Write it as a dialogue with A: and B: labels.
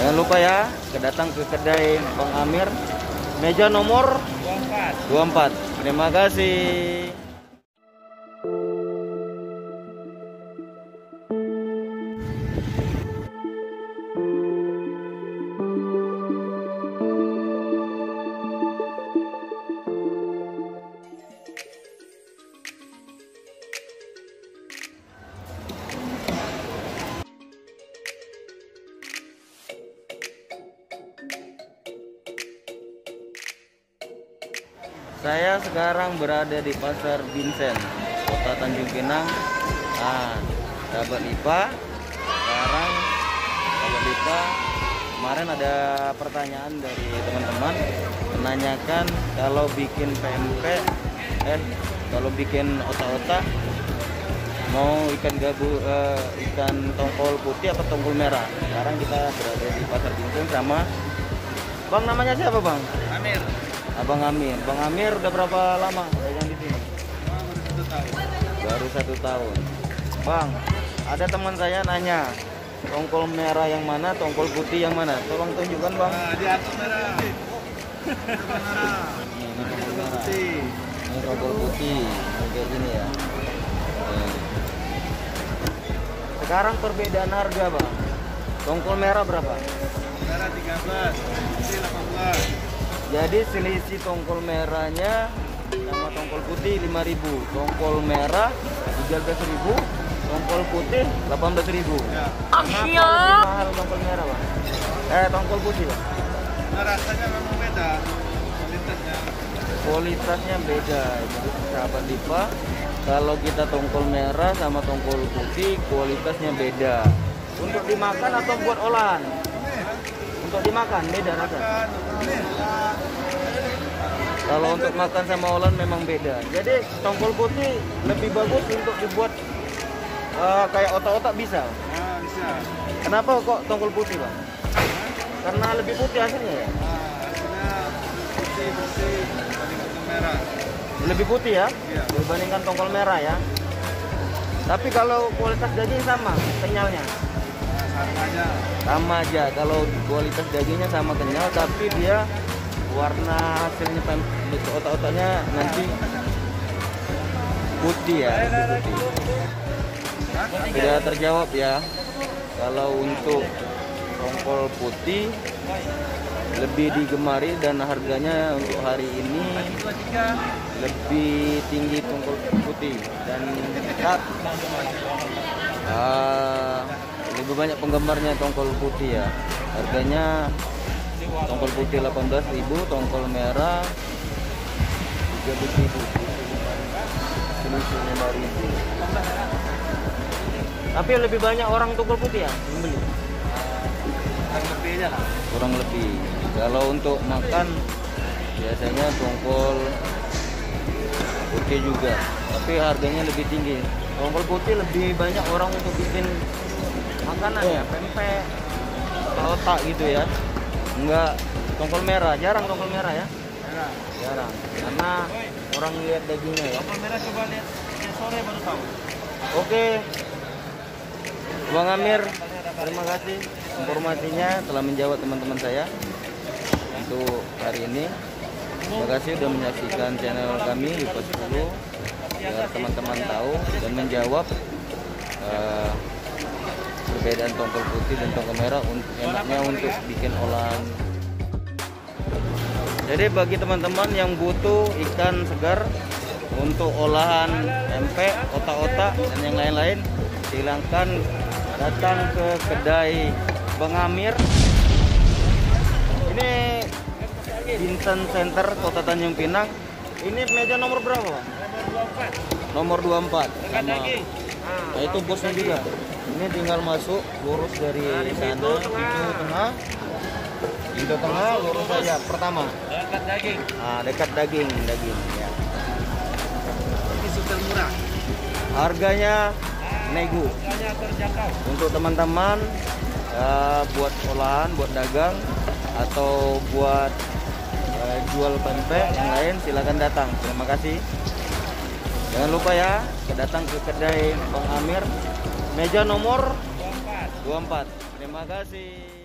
A: Jangan lupa ya, datang ke kedai Bang Amir, meja nomor 24. Terima kasih. Saya sekarang berada di Pasar Vincent, Kota Tanjung Pinang. Sahabat Lipa, sekarang sahabat Lipa, kemarin ada pertanyaan dari teman-teman menanyakan kalau bikin pempek, kalau bikin otak-otak mau ikan ikan tongkol putih atau tongkol merah. Sekarang kita berada di Pasar Vincent sama Bang, namanya siapa Bang?
B: Amir.
A: Abang Amir. Bang Amir udah berapa lama dagang di sini?
B: Baru 1 tahun.
A: Baru 1 tahun. Bang, ada teman saya nanya, tongkol merah yang mana, tongkol putih yang mana? Tolong tunjukkan Bang.
B: Di atas merah.
A: Ini tongkol merah.
B: Putih.
A: Ini tongkol putih. Kayak gini ya. Sekarang perbedaan harga Bang. Tongkol merah berapa?
B: Merah 13, putih 18.
A: Jadi selisih tongkol merahnya sama tongkol putih 5.000. Tongkol merah 13.000, tongkol putih 18.000.
B: Ya.
A: Kenapa lebih mahal tongkol merah Bang? Tongkol putih Bang?
B: Nah, rasanya memang beda. Kualitasnya.
A: Kualitasnya beda. Jadi sahabat Lipa, kalau kita tongkol merah sama tongkol putih kualitasnya beda. Untuk dimakan atau buat olahan? Untuk dimakan beda rasa. Kalau untuk makan sama olahan memang beda. Jadi tongkol putih lebih bagus untuk dibuat kayak otak-otak bisa.
B: Nah, bisa.
A: Kenapa kok tongkol putih Bang? Karena lebih putih hasilnya ya?
B: Hasilnya putih dibanding tongkol merah.
A: Lebih putih ya?
B: Iya.
A: Dibandingkan tongkol merah ya. Tapi kalau kualitas daging sama kenyalnya?
B: Sama aja.
A: Sama aja. Kalau kualitas dagingnya sama kenyal, tapi dia warna hasilnya otak-otaknya nanti putih ya, lebih putih. Tidak terjawab ya. Kalau untuk tongkol putih lebih digemari dan harganya untuk hari ini lebih tinggi tongkol putih dan lebih banyak penggemarnya tongkol putih ya. Harganya tongkol putih 18.000, tongkol merah 13.000. Selisih 5.000. Tapi lebih banyak orang tongkol putih ya membeli.
B: Kurang lebih aja lah.
A: Kurang lebih. Kalau untuk makan biasanya tongkol putih juga, tapi harganya lebih tinggi. Tongkol putih lebih banyak orang untuk bikin makanan ya, pempek, otak gitu ya. Enggak, tongkol merah, jarang tongkol merah ya.
B: Merah.
A: Jarang, karena orang lihat dagingnya ya.
B: Tongkol merah coba lihat sore baru tahu.
A: Oke, Bang Amir, terima kasih informasinya telah menjawab teman-teman saya untuk hari ini. Terima kasih sudah menyaksikan channel kami di Pos 10 biar teman-teman tahu dan menjawab perbedaan tongkol putih dan tongkol merah enaknya untuk bikin olahan. Jadi bagi teman-teman yang butuh ikan segar untuk olahan pempek, otak-otak dan yang lain-lain, silahkan datang ke kedai Bang Amir. Ini Vincent Center Kota Tanjung Pinang. Ini meja nomor berapa Bang? Nomor 24. Sama. Nah, itu bosnya juga. Ini tinggal masuk lurus dari sana, pintu tengah lurus saja pertama.
B: Dekat daging.
A: Dekat daging ya.
B: Ini super murah.
A: Harganya nego.
B: Harganya terjangkau.
A: Untuk teman-teman buat olahan, buat dagang atau buat jual pempek yang lain silakan datang. Terima kasih. Jangan lupa ya, datang ke kedai Bang Amir, meja nomor 24. Terima kasih.